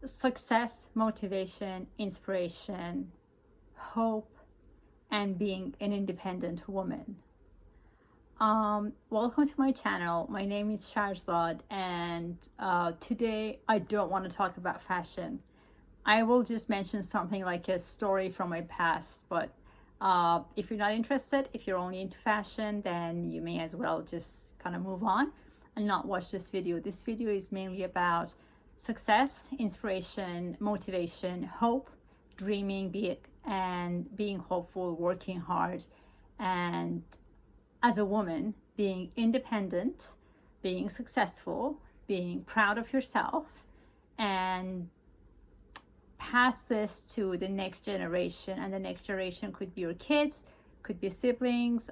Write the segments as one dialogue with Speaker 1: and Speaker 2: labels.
Speaker 1: success, motivation, inspiration, hope, and being an independent woman. Welcome to my channel. My name is Shahrzad, and today I don't want to talk about fashion. I will just mention something like a story from my past, but if you're not interested, if you're only into fashion, then you may as well just kind of move on and not watch this video. This video is mainly about success, inspiration, motivation, hope, dreaming big, and being hopeful, working hard, and as a woman, being independent, being successful, being proud of yourself, and pass this to the next generation. And the next generation could be your kids, could be siblings,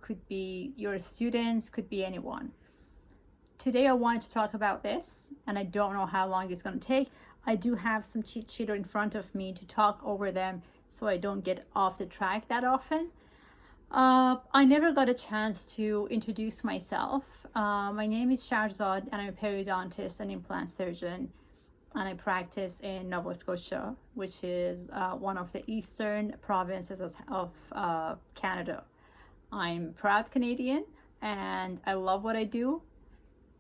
Speaker 1: could be your students, could be anyone. Today I wanted to talk about this, and I don't know how long it's going to take. I do have some cheat sheet in front of me to talk over them so I don't get off the track that often. I never got a chance to introduce myself. My name is Shahrzad, and I'm a periodontist and implant surgeon, and I practice in Nova Scotia, which is one of the eastern provinces of Canada. I'm proud Canadian, and I love what I do,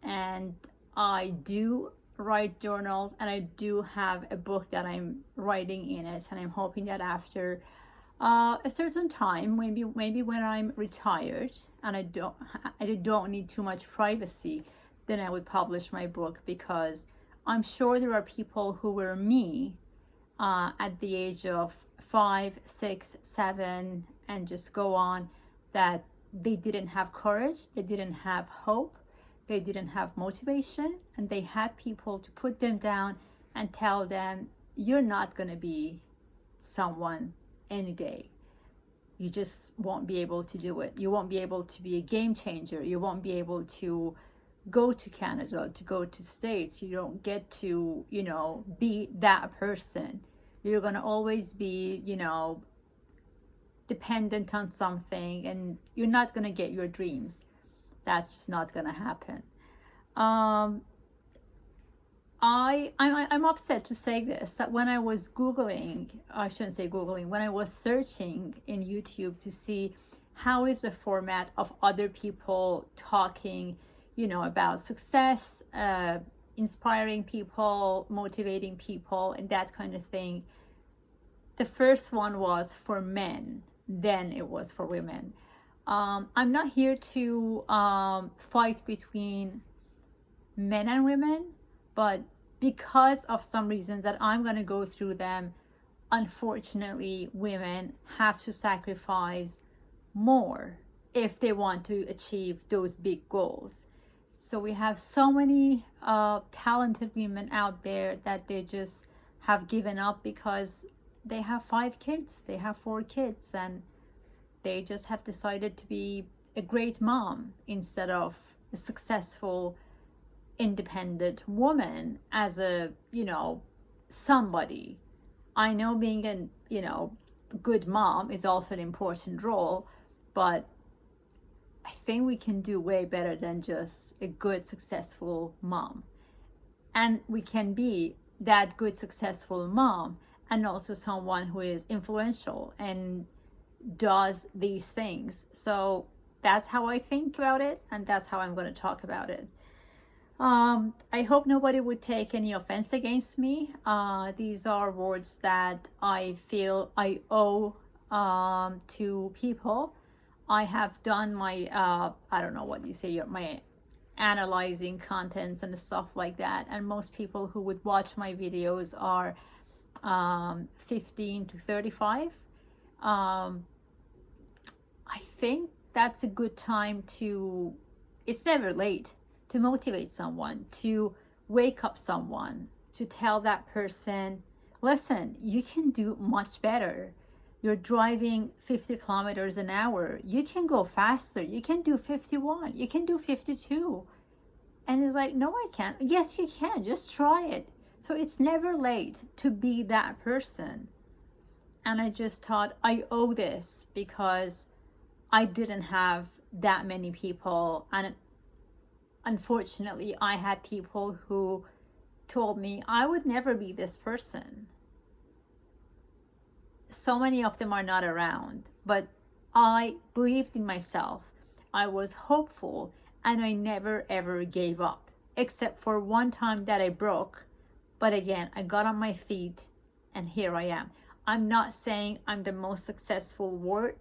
Speaker 1: and I do write journals, and I do have a book that I'm writing in it, and I'm hoping that after a certain time, maybe when I'm retired and I don't need too much privacy, then I would publish my book, because I'm sure there are people who were me at the age of 5, 6, 7, and just go on, that they didn't have courage, they didn't have hope, they didn't have motivation, and they had people to put them down and tell them, you're not going to be someone any day. You just won't be able to do it. You won't be able to be a game changer. You won't be able to go to Canada, to go to States. You don't get to, be that person. You're going to always be, dependent on something, and you're not going to get your dreams. That's just not going to happen. I'm upset to say this, that when I was Googling, I shouldn't say Googling, when I was searching in YouTube to see how is the format of other people talking, about success, inspiring people, motivating people, and that kind of thing, the first one was for men, then it was for women. I'm not here to fight between men and women, but because of some reasons that I'm going to go through them, unfortunately, women have to sacrifice more if they want to achieve those big goals. So we have so many talented women out there that they just have given up because they have 5 kids, they have 4 kids, and they just have decided to be a great mom instead of a successful independent woman as a somebody. I know being a good mom is also an important role, but I think we can do way better than just a good successful mom. And we can be that good successful mom and also someone who is influential and does these things. So that's how I think about it, and that's how I'm going to talk about it. I hope nobody would take any offense against me. These are words that I feel I owe to people. I have done my, I don't know what you say, my analyzing contents and stuff like that. And most people who would watch my videos are 15 to 35. I think that's a good time to, it's never late to motivate someone, to wake up someone, to tell that person, listen, you can do much better. You're driving 50 kilometers an hour. You can go faster. You can do 51. You can do 52. And it's like, no, I can't. Yes, you can. Just try it. So it's never late to be that person. And I just thought I owe this because I didn't have that many people, and unfortunately I had people who told me I would never be this person. So many of them are not around, but I believed in myself. I was hopeful, and I never ever gave up, except for one time that I broke. But again, I got on my feet, and here I am. I'm not saying I'm the most successful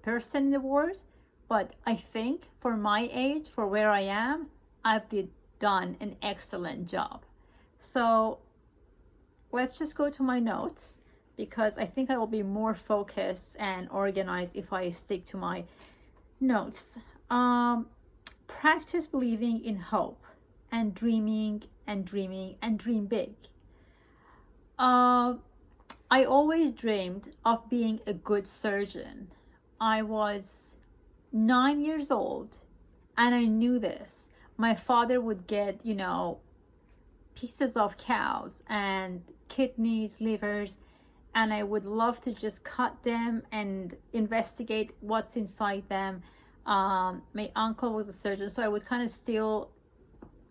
Speaker 1: person in the world, but I think for my age, for where I am, I've done an excellent job. So let's just go to my notes, because I think I will be more focused and organized if I stick to my notes. Practice believing in hope and dreaming and dreaming and dream big. I always dreamed of being a good surgeon. I was 9 years old and I knew this. My father would get, pieces of cows and kidneys, livers, and I would love to just cut them and investigate what's inside them. My uncle was a surgeon, so I would kind of steal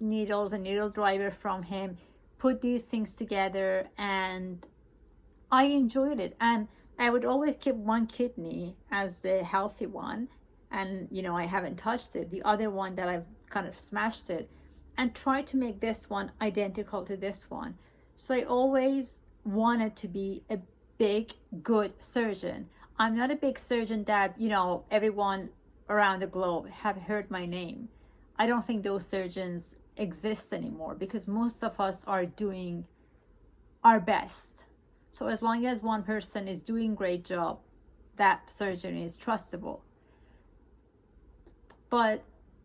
Speaker 1: needles and needle driver from him, put these things together, and I enjoyed it. And I would always keep one kidney as the healthy one, and I haven't touched it. The other one that I've kind of smashed it, and try to make this one identical to this one. So I always wanted to be a big, good surgeon. I'm not a big surgeon that, everyone around the globe have heard my name. I don't think those surgeons exist anymore, because most of us are doing our best. So as long as one person is doing a great job, that surgeon is trustable. But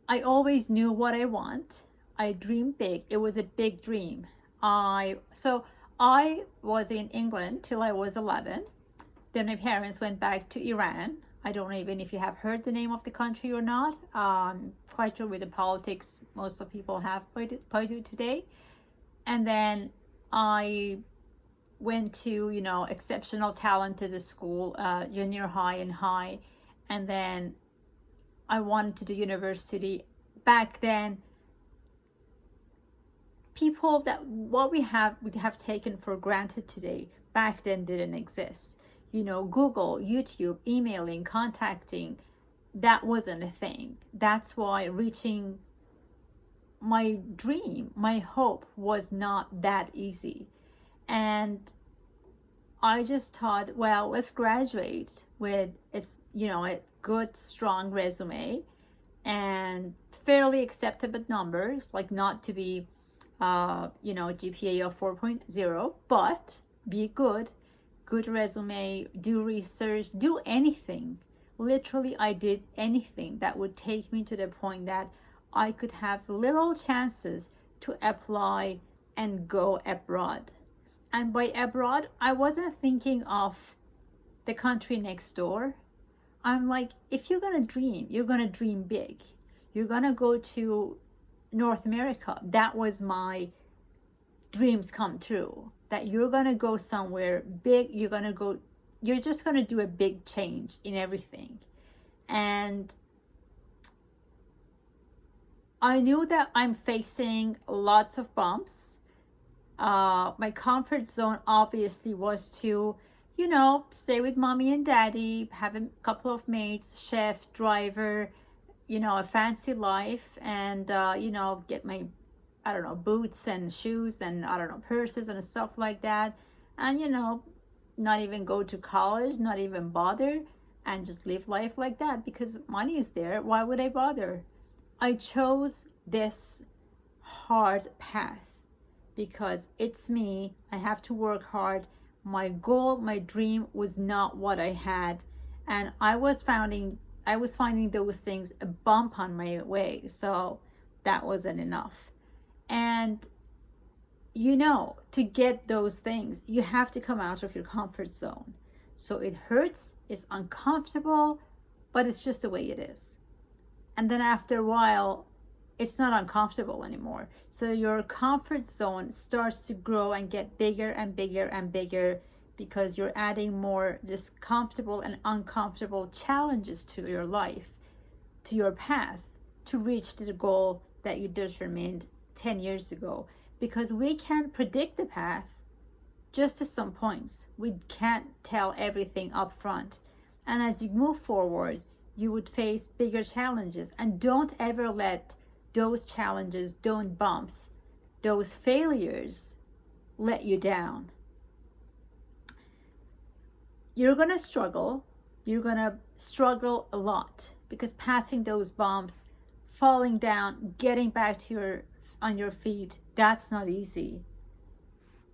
Speaker 1: I always knew what I want. I dreamed big. It was a big dream. So I was in England till I was 11. Then my parents went back to Iran. I don't know even if you have heard the name of the country or not. Quite sure with the politics most of people have by today. And then I went to, exceptional talented school, junior high and high. And then I wanted to do university. Back then, people that what we have taken for granted today, back then didn't exist. Google, YouTube, emailing, contacting, that wasn't a thing. That's why reaching my dream, my hope, was not that easy. And I just thought, well, let's graduate with a good, strong resume and fairly acceptable numbers, like not to be GPA of 4.0, but be good resume, do research, do anything. Literally, I did anything that would take me to the point that I could have little chances to apply and go abroad. And by abroad, I wasn't thinking of the country next door. I'm like, if you're gonna dream, you're gonna dream big. You're gonna go to North America. That was my dreams come true. That you're gonna go somewhere big. You're just gonna do a big change in everything. And I knew that I'm facing lots of bumps. My comfort zone obviously was to, stay with mommy and daddy, have a couple of mates, chef, driver, a fancy life, and, get my, boots and shoes and, purses and stuff like that. And, not even go to college, not even bother, and just live life like that because money is there. Why would I bother? I chose this hard path because it's me. I have to work hard. My goal, my dream was not what I had. And I was finding those things a bump on my way. So that wasn't enough. And to get those things, you have to come out of your comfort zone. So it hurts, it's uncomfortable, but it's just the way it is. And then after a while, it's not uncomfortable anymore. So your comfort zone starts to grow and get bigger and bigger and bigger because you're adding more discomfortable and uncomfortable challenges to your life, to your path, to reach the goal that you determined 10 years ago. because we can predict the path just to some points. We can't tell everything up front. And as you move forward, you would face bigger challenges. And don't ever let those challenges, those bumps, those failures let you down. You're going to struggle. You're going to struggle a lot, because passing those bumps, falling down, getting back to on your feet, that's not easy.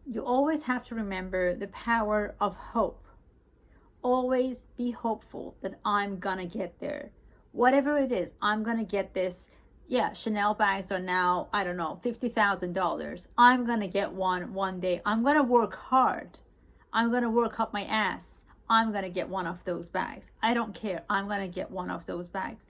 Speaker 1: You always have to remember the power of hope. Always be hopeful that I'm gonna get there. Whatever it is, I'm gonna get this. Yeah, Chanel bags are now, I don't know, $50,000. I'm gonna get one day. I'm gonna work hard. I'm gonna work up my ass. I'm gonna get one of those bags. I don't care. I'm gonna get one of those bags.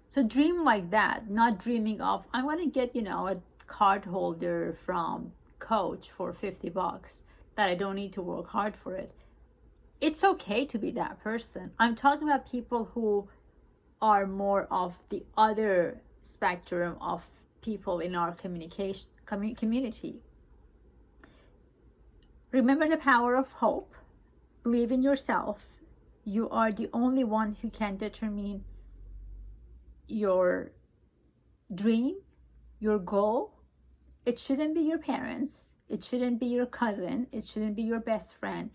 Speaker 1: So dream like that, not dreaming of, I'm gonna get, a card holder from Coach for $50 that I don't need to work hard for it. It's okay to be that person. I'm talking about people who are more of the other spectrum of people in our community. Remember the power of hope. Believe in yourself. You are the only one who can determine your dream, your goal. It shouldn't be your parents. It shouldn't be your cousin. It shouldn't be your best friend.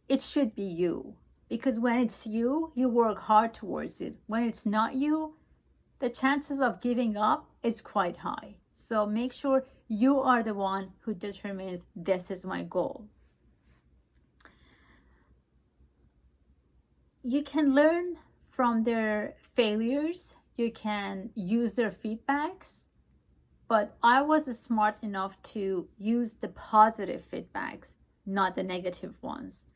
Speaker 1: It should be you. Because when it's you, you work hard towards it. When it's not you, the chances of giving up is quite high. So make sure you are the one who determines, this is my goal. You can learn from their failures. You can use their feedbacks. But I was smart enough to use the positive feedbacks, not the negative ones.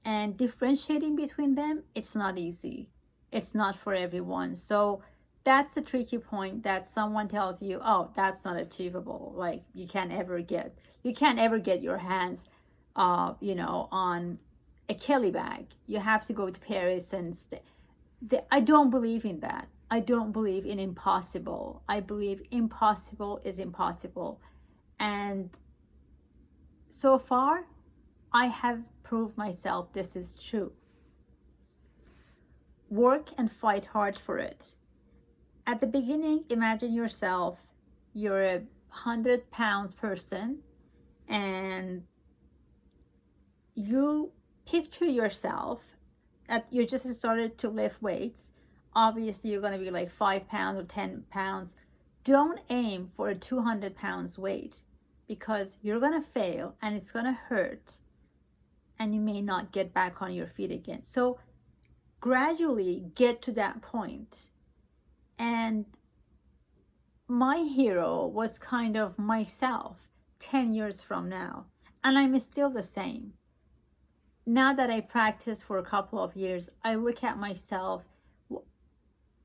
Speaker 1: And differentiating between them, it's not easy. It's not for everyone. So that's the tricky point, that someone tells you, oh, that's not achievable. Like you can't ever get your hands, on a Kelly bag. You have to go to Paris and stay. I don't believe in that. I don't believe in impossible. I believe impossible is impossible. And so far, I have proved myself this is true. Work and fight hard for it. At the beginning, imagine yourself, you're a 100-pound person, and you picture yourself that you just started to lift weights. Obviously, you're going to be like 5 pounds or 10 pounds. Don't aim for a 200 pounds weight, because you're going to fail and it's going to hurt and you may not get back on your feet again. So gradually get to that point. And my hero was kind of myself 10 years from now. And I'm still the same. Now that I practice for a couple of years, I look at myself,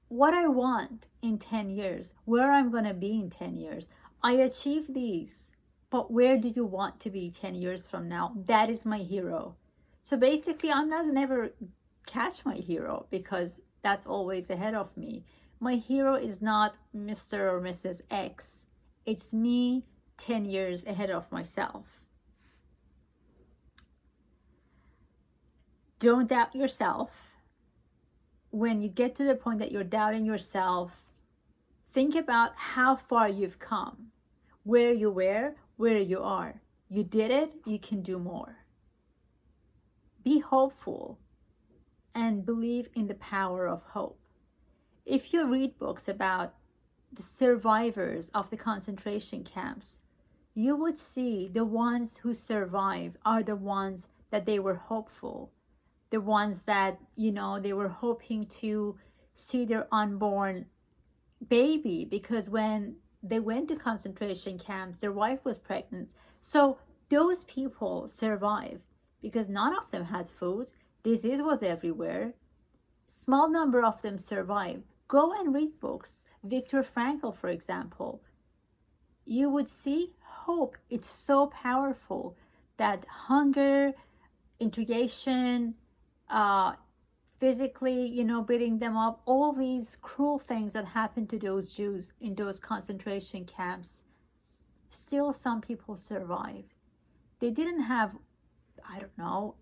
Speaker 1: what I want in 10 years, where I'm going to be in 10 years. I achieved these, but where do you want to be 10 years from now? That is my hero. So basically, I'm not never catch my hero, because that's always ahead of me. My hero is not Mr. or Mrs. X. It's me 10 years ahead of myself. Don't doubt yourself. When you get to the point that you're doubting yourself, think about how far you've come, where you were, where you are. You did it, you can do more. Be hopeful and believe in the power of hope. If you read books about the survivors of the concentration camps, you would see the ones who survived are the ones that they were hopeful. The ones that, they were hoping to see their unborn baby, because when they went to concentration camps, their wife was pregnant. So those people survived because none of them had food. Disease was everywhere. Small number of them survived. Go and read books. Viktor Frankl, for example. You would see hope. It's so powerful that hunger, interrogation, physically, beating them up, all these cruel things that happened to those Jews in those concentration camps Still, some people survived. They didn't have, I don't know,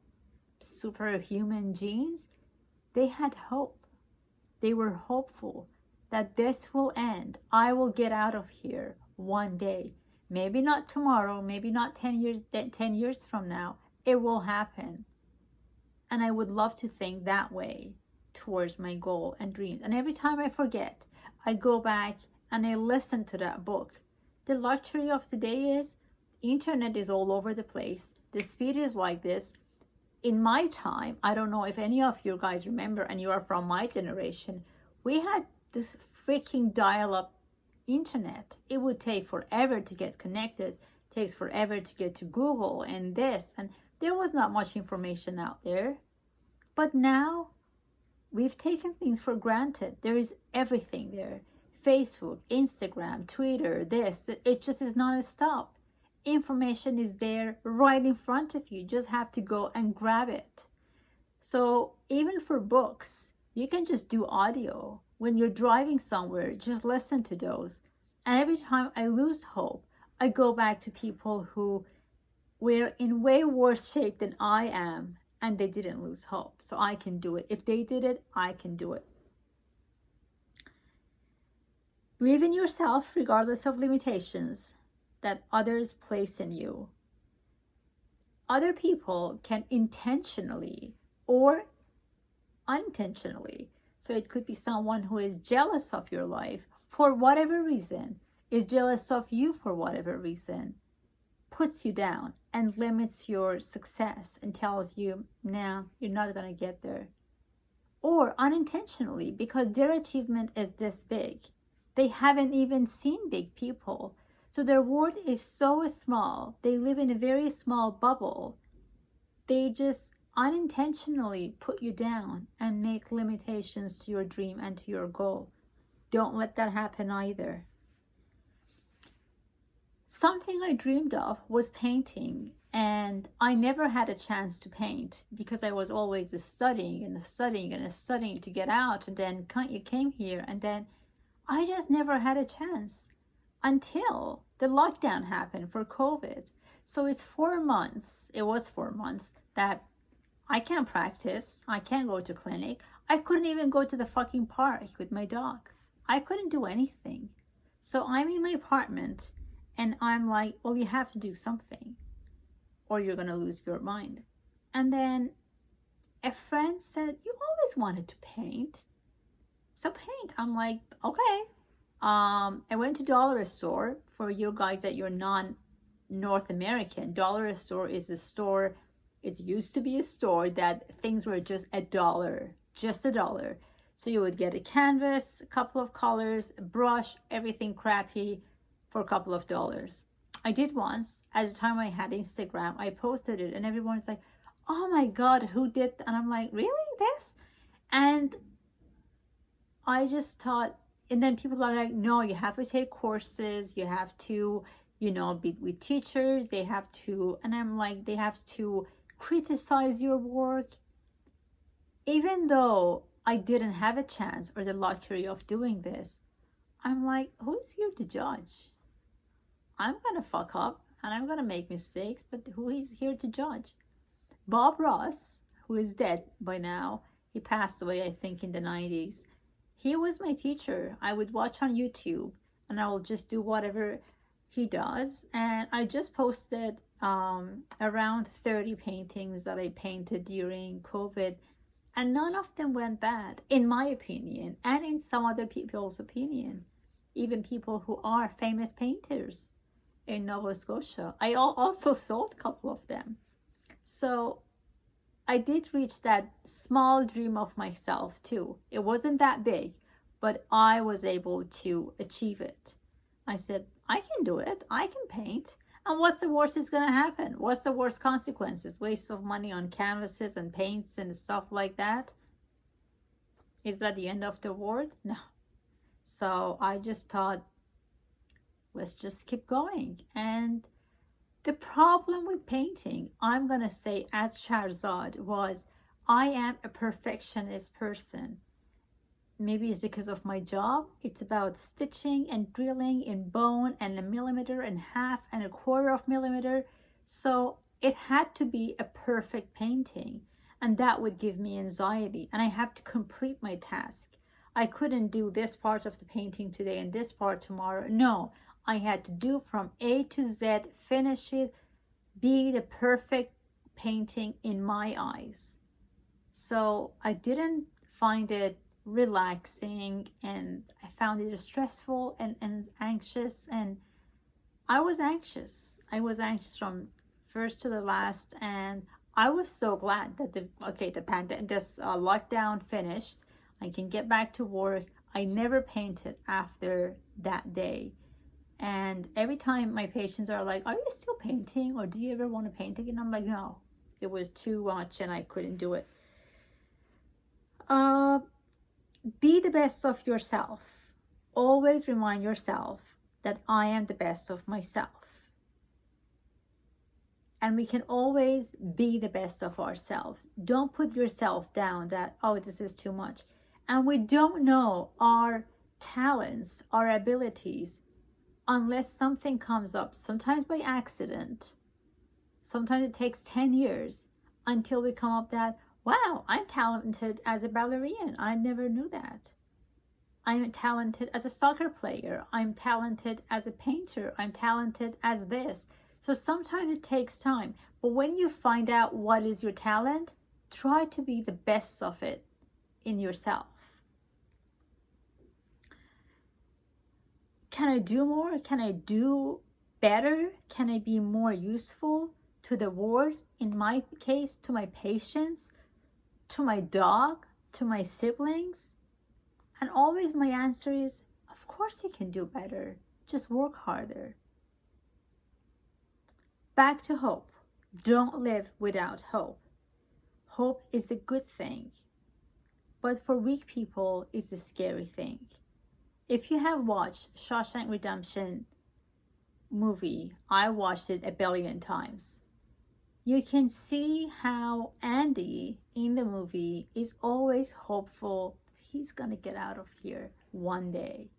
Speaker 1: superhuman genes. They had hope. They were hopeful that this will end. I will get out of here one day. Maybe not tomorrow, maybe not 10 years from now. It will happen. And I would love to think that way towards my goal and dreams. And every time I forget, I go back and I listen to that book. The luxury of today is internet is all over the place. The speed is like this. In my time, I don't know if any of you guys remember, and you are from my generation, we had this freaking dial-up internet. It would take forever to get connected. It takes forever to get to Google and this, and there was not much information out there. But now we've taken things for granted. There is everything there. Facebook, Instagram, Twitter, this. It just is non-stop. Information is there right in front of you. You just have to go and grab it. So even for books, you can just do audio. When you're driving somewhere, just listen to those. And every time I lose hope, I go back to people who were in way worse shape than I am, and they didn't lose hope. So I can do it. If they did it, I can do it. Believe in yourself regardless of limitations that others place in you. Other people can intentionally or unintentionally, so it could be someone who is jealous of your life for whatever reason, is jealous of you for whatever reason, puts you down and limits your success and tells you, nah, you're not going to get there. Or unintentionally, because their achievement is this big. They haven't even seen big people. So their world is so small. They live in a very small bubble. They just unintentionally put you down and make limitations to your dream and to your goal. Don't let that happen either. Something I dreamed of was painting, and I never had a chance to paint because I was always studying to get out, and then you came here, and then I just never had a chance until the lockdown happened for COVID. So it's 4 months. It was 4 months that I can't practice. I can't go to clinic. I couldn't even go to the fucking park with my dog. I couldn't do anything. So I'm in my apartment and I'm like, well, you have to do something or you're going to lose your mind. And then a friend said, you always wanted to paint. So paint. I'm like, okay. I went to dollar store. For you guys that you're non-North American, dollar store is a store. It used to be a store that things were just $1, just $1. So you would get a canvas, a couple of colors, a brush, everything crappy for a couple of dollars. I did once. At the time I had Instagram, I posted it and everyone's like, oh my God, who did that? And I'm like, really, this? And I just thought, and then people are like, no, you have to take courses, you have to, be with teachers, they have to, and I'm like, they have to criticize your work. Even though I didn't have a chance or the luxury of doing this, I'm like, who is here to judge? I'm gonna fuck up and I'm gonna make mistakes, but who is here to judge? Bob Ross, who is dead by now, he passed away, I think, in the 90s. He was my teacher. I would watch on YouTube and I will just do whatever he does. And I just posted around 30 paintings that I painted during COVID. And none of them went bad, in my opinion, and in some other people's opinion. Even people who are famous painters in Nova Scotia. I also sold a couple of them. So I did reach that small dream of myself too. It wasn't that big, but I was able to achieve it. I said, I can do it. I can paint. And what's the worst is going to happen? What's the worst consequences? Waste of money on canvases and paints and stuff like that? Is that the end of the world? No. So I just thought, let's just keep going. And the problem with painting, I'm going to say as Shahrzad, was I am a perfectionist person. maybe it's because of my job. It's about stitching and drilling in bone and 1.5 mm and 1/4 millimeter. So it had to be a perfect painting, and that would give me anxiety, and I have to complete my task. I couldn't do this part of the painting today and this part tomorrow. No, I had to do from A to Z, finish it, be the perfect painting in my eyes. So I didn't find it relaxing, and I found it stressful and anxious, and I was anxious. I was anxious from first to the last, and I was so glad that this lockdown finished. I can get back to work. I never painted after that day. And every time my patients are like, "Are you still painting, or do you ever want to paint again?" I'm like, "No, it was too much and I couldn't do it." Be the best of yourself. Always remind yourself that I am the best of myself. And we can always be the best of ourselves. Don't put yourself down that, oh, this is too much. And we don't know our talents, our abilities, unless something comes up, sometimes by accident. Sometimes it takes 10 years until we come up that, wow, I'm talented as a ballerina. I never knew that. I'm talented as a soccer player. I'm talented as a painter. I'm talented as this. So sometimes it takes time. But when you find out what is your talent, try to be the best of it in yourself. Can I do more? Can I do better? Can I be more useful to the world? In my case, to my patients, to my dog, to my siblings? And always my answer is, of course you can do better. Just work harder. Back to hope. Don't live without hope. Hope is a good thing, but for weak people, it's a scary thing. If you have watched Shawshank Redemption movie, I watched it a billion times. You can see how Andy in the movie is always hopeful he's gonna get out of here one day.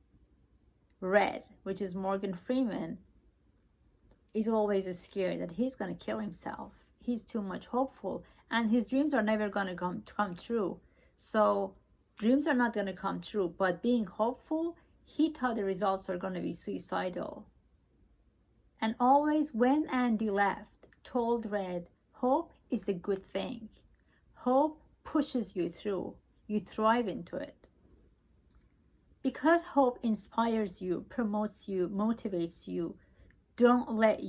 Speaker 1: Red, which is Morgan Freeman, is always scared that he's gonna kill himself. He's too much hopeful, and his dreams are never gonna come true. So dreams are not gonna come true, but being hopeful, he thought the results are gonna be suicidal. And always when Andy left, told Red, hope is a good thing. Hope pushes you through. You thrive into it. Because hope inspires you, promotes you, motivates you, don't let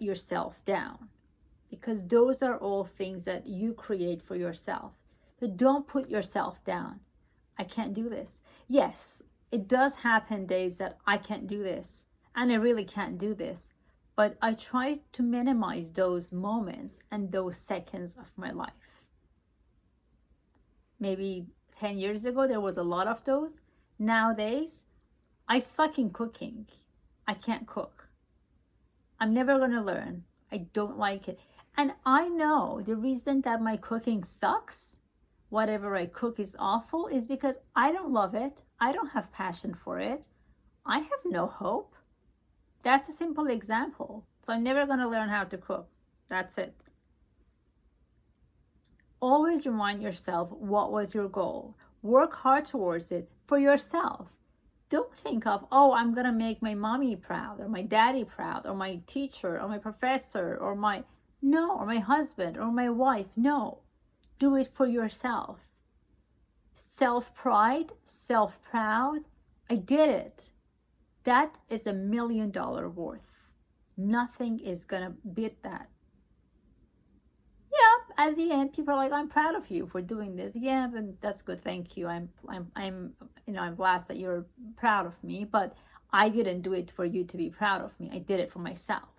Speaker 1: yourself down. Because those are all things that you create for yourself. So don't put yourself down. I can't do this. Yes, it does happen days that I can't do this, and I really can't do this. But I try to minimize those moments and those seconds of my life. Maybe 10 years ago, there was a lot of those. Nowadays, I suck in cooking. I can't cook. I'm never going to learn. I don't like it. And I know the reason that my cooking sucks, whatever I cook is awful, is because I don't love it. I don't have passion for it. I have no hope. That's a simple example. So I'm never going to learn how to cook. That's it. Always remind yourself what was your goal. Work hard towards it for yourself. Don't think of, oh, I'm going to make my mommy proud or my daddy proud or my teacher or my professor or my husband or my wife. No, do it for yourself. Self-pride, self-proud. I did it. That is $1 million worth. Nothing is going to beat that. Yeah, at the end, people are like, I'm proud of you for doing this. Yeah, but that's good. Thank you. I'm glad that you're proud of me, but I didn't do it for you to be proud of me. I did it for myself.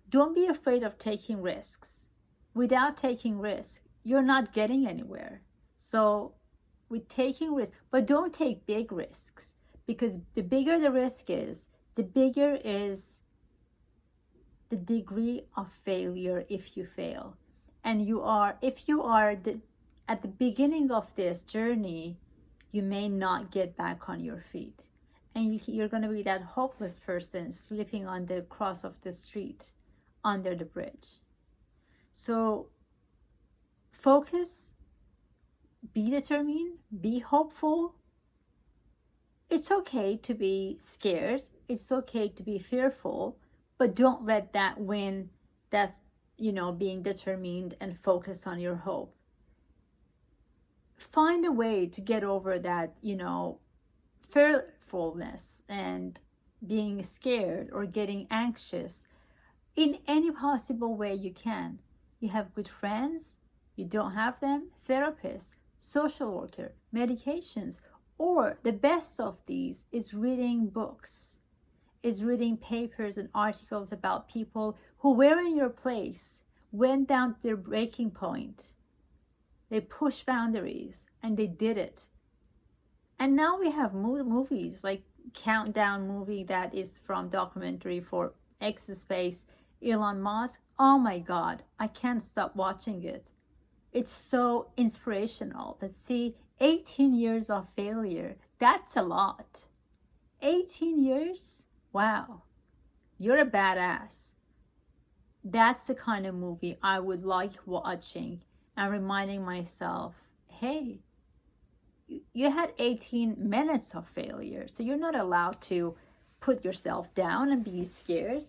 Speaker 1: Don't be afraid of taking risks. Without taking risks, you're not getting anywhere. So with taking risks, but don't take big risks, because the bigger the risk is, the bigger is the degree of failure if you fail. And if you are at the beginning of this journey, you may not get back on your feet. And you're going to be that hopeless person sleeping on the cross of the street under the bridge. So focus, be determined, be hopeful. It's okay to be scared. It's okay to be fearful, but don't let that win. That's, being determined and focus on your hope. Find a way to get over that, fearfulness and being scared or getting anxious in any possible way you can. You have good friends, you don't have them, therapists, social worker, medications, or the best of these is reading books, is reading papers and articles about people who were in your place, went down to their breaking point. They pushed boundaries and they did it. And now we have movies like Countdown movie that is from documentary for X Space, Elon Musk. Oh my God, I can't stop watching it. It's so inspirational. Let's see, 18 years of failure. That's a lot. 18 years? Wow. You're a badass. That's the kind of movie I would like watching and reminding myself, hey, you had 18 minutes of failure, so you're not allowed to put yourself down and be scared.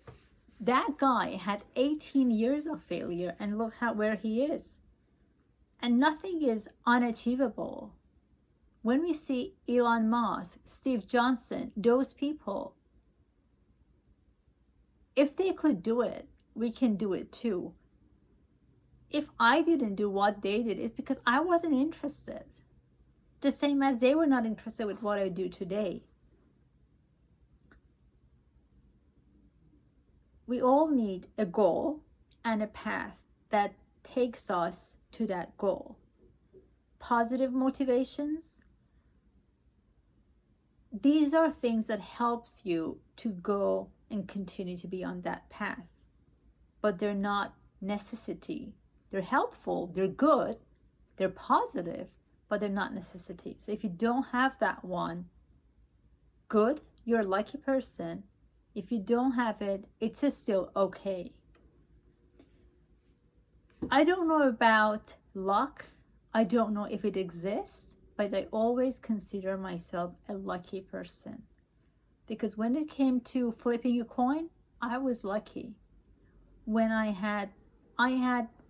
Speaker 1: That guy had 18 years of failure, and look where he is. And nothing is unachievable. When we see Elon Musk, Steve Johnson, those people, if they could do it, we can do it too. If I didn't do what they did, it's because I wasn't interested. The same as they were not interested with what I do today. We all need a goal and a path that takes us to that goal. Positive motivations. These are things that helps you to go and continue to be on that path. But they're not necessity. They're helpful, they're good, they're positive, but they're not necessity. So if you don't have that one, good, you're a lucky person. If you don't have it, it's still okay. I don't know about luck. I don't know if it exists, but I always consider myself a lucky person. Because when it came to flipping a coin, I was lucky. When I had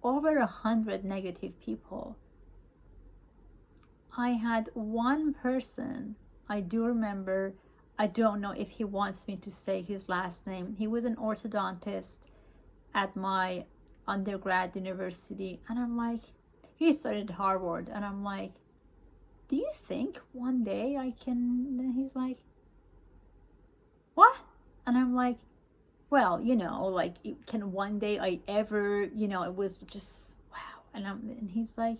Speaker 1: over 100 negative people. I had one person, I do remember, I don't know if he wants me to say his last name. He was an orthodontist at my undergrad university. And I'm like, he studied at Harvard. And I'm like, do you think one day I can? And he's like, what? And I'm like, well, like, can one day I ever, it was just, wow. And he's like,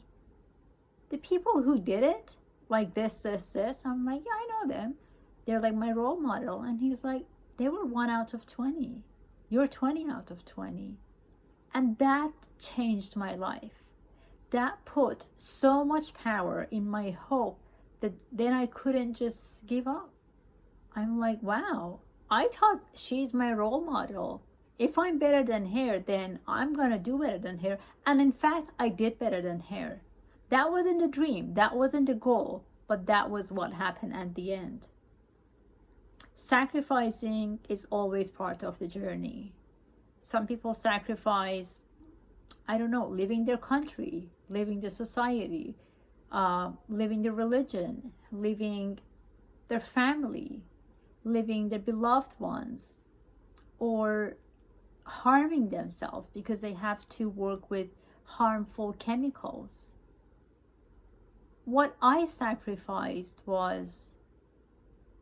Speaker 1: the people who did it, like this. I'm like, yeah, I know them. They're like my role model. And he's like, they were 1 out of 20. You're 20 out of 20. And that changed my life. That put so much power in my hope that then I couldn't just give up. I'm like, wow, I thought she's my role model. If I'm better than her, then I'm going to do better than her. And in fact, I did better than her. That wasn't the dream. That wasn't the goal. But that was what happened at the end. Sacrificing is always part of the journey. Some people sacrifice, I don't know, leaving their country, leaving their society, leaving their religion, leaving their family, leaving their beloved ones, or harming themselves because they have to work with harmful chemicals. What I sacrificed was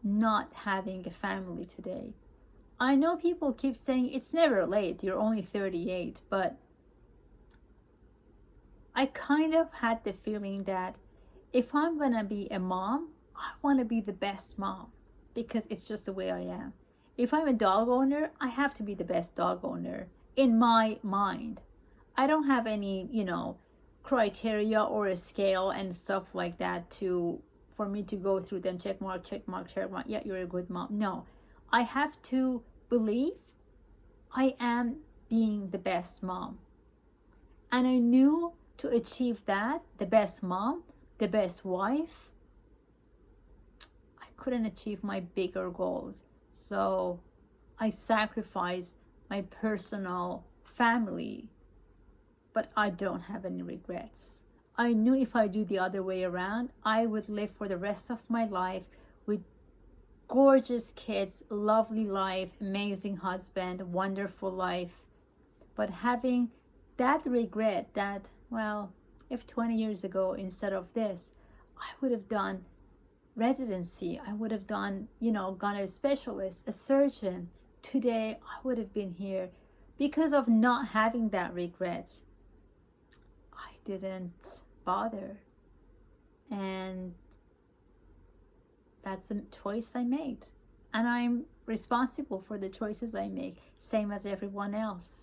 Speaker 1: not having a family today. I know people keep saying it's never late, you're only 38, but I kind of had the feeling that if I'm gonna be a mom, I want to be the best mom because it's just the way I am. If I'm a dog owner, I have to be the best dog owner in my mind. I don't have any, criteria or a scale and stuff like that to for me to go through them, check mark, check mark, check mark, yeah, you're a good mom. No, I have to believe I am being the best mom. And I knew to achieve that, the best mom, the best wife, I couldn't achieve my bigger goals. So I sacrificed my personal family, but I don't have any regrets. I knew if I do the other way around, I would live for the rest of my life with gorgeous kids, lovely life, amazing husband, wonderful life. But having that regret that, well, if 20 years ago instead of this, I would have done residency, I would have done, gone a specialist, a surgeon, today I would have been here. Because of not having that regret, I didn't bother. And that's the choice I made. And I'm responsible for the choices I make, same as everyone else.